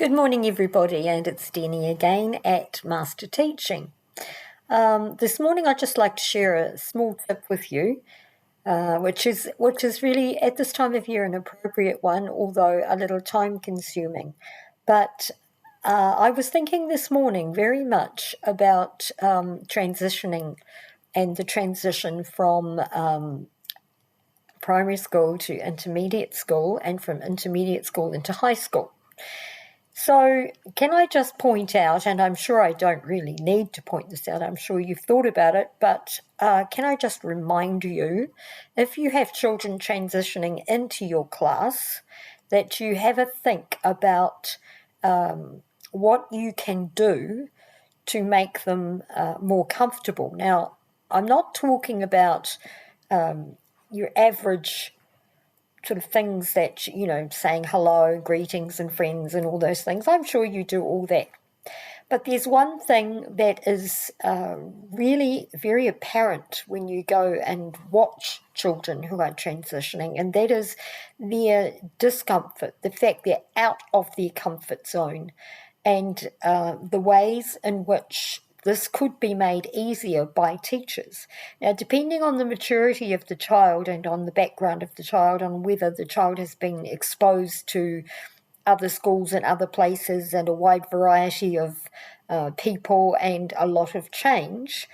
Good morning, everybody, and it's Denny again at Master Teaching. This morning, I'd just like to share a small tip with you, which is really at this time of year an appropriate one, although a little time-consuming. But I was thinking this morning very much about transitioning and the transition from primary school to intermediate school and from intermediate school into high school. So can I just point out, and I'm sure I don't really need to point this out, I'm sure you've thought about it, but can I just remind you, if you have children transitioning into your class, that you have a think about what you can do to make them more comfortable. Now, I'm not talking about your average sort of things that, saying hello, greetings and friends and all those things. I'm sure you do all that. But there's one thing that is really very apparent when you go and watch children who are transitioning, and that is their discomfort, the fact they're out of their comfort zone, and the ways in which this could be made easier by teachers. Now, depending on the maturity of the child and on the background of the child, on whether the child has been exposed to other schools and other places and a wide variety of people and a lot of change,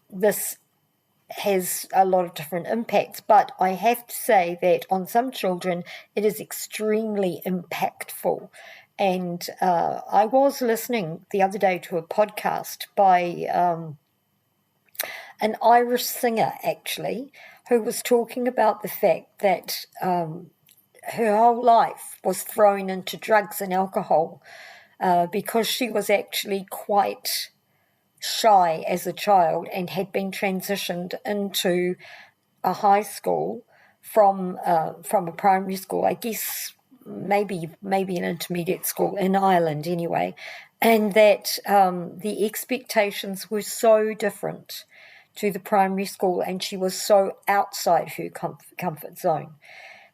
this has a lot of different impacts. But I have to say that on some children, it is extremely impactful. And I was listening the other day to a podcast by an Irish singer, actually, who was talking about the fact that her whole life was thrown into drugs and alcohol because she was actually quite shy as a child and had been transitioned into a high school from a primary school, I guess maybe an intermediate school in Ireland anyway, and that the expectations were so different to the primary school, and she was so outside her comfort zone.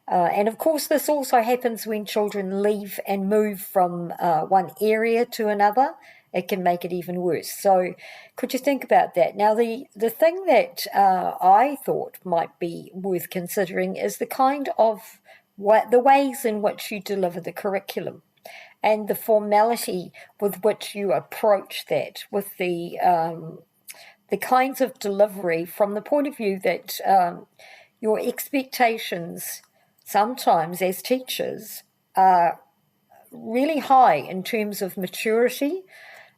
And of course, this also happens when children leave and move from one area to another. It can make it even worse. So could you think about that? Now, the thing that I thought might be worth considering is the kind of the ways in which you deliver the curriculum and the formality with which you approach that, with the kinds of delivery from the point of view that your expectations sometimes as teachers are really high in terms of maturity.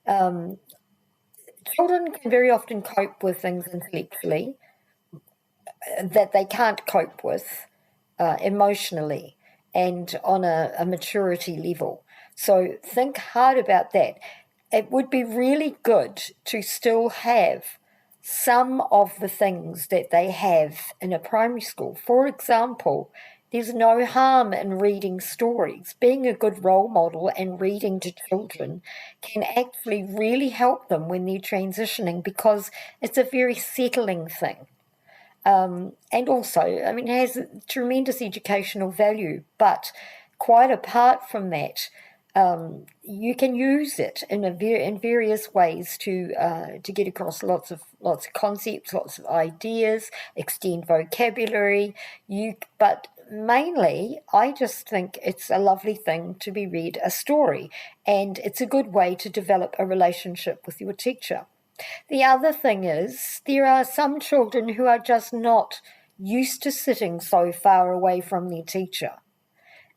Children can very often cope with things intellectually that they can't cope with emotionally and on a maturity level. So think hard about that. It would be really good to still have some of the things that they have in a primary school. For example, there's no harm in reading stories. Being a good role model and reading to children can actually really help them when they're transitioning because it's a very settling thing. And also, I mean, it has tremendous educational value, but quite apart from that, you can use it in various ways to get across lots of concepts, lots of ideas, extend vocabulary. But mainly, I just think it's a lovely thing to be read a story, and it's a good way to develop a relationship with your teacher. The other thing is there are some children who are just not used to sitting so far away from their teacher.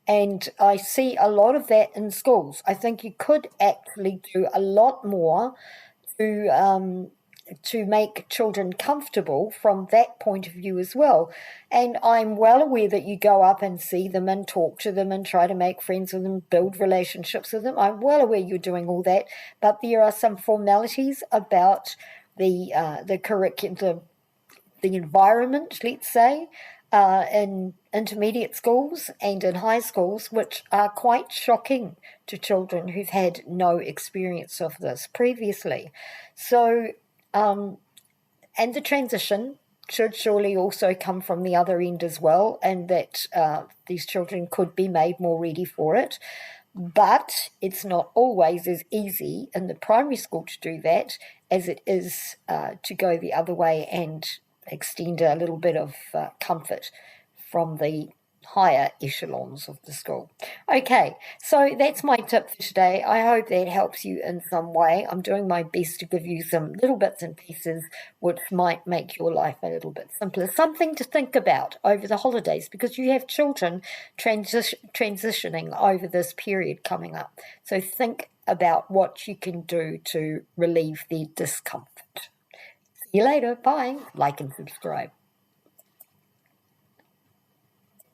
And I see a lot of that in schools. I think you could actually do a lot more to make children comfortable from that point of view as well. And I'm well aware that you go up and see them and talk to them and try to make friends with them, build relationships with them. I'm well aware you're doing all that, but there are some formalities about the curriculum, the environment, let's say, in intermediate schools and in high schools, which are quite shocking to children who've had no experience of this previously. So, and the transition should surely also come from the other end as well, and that these children could be made more ready for it. But it's not always as easy in the primary school to do that as it is to go the other way and extend a little bit of comfort from the higher echelons of the school. Okay, so that's my tip for today. I hope that helps you in some way. I'm doing my best to give you some little bits and pieces which might make your life a little bit simpler. Something to think about over the holidays because you have children transitioning over this period coming up. So think about what you can do to relieve their discomfort. See you later. Bye. Like and subscribe.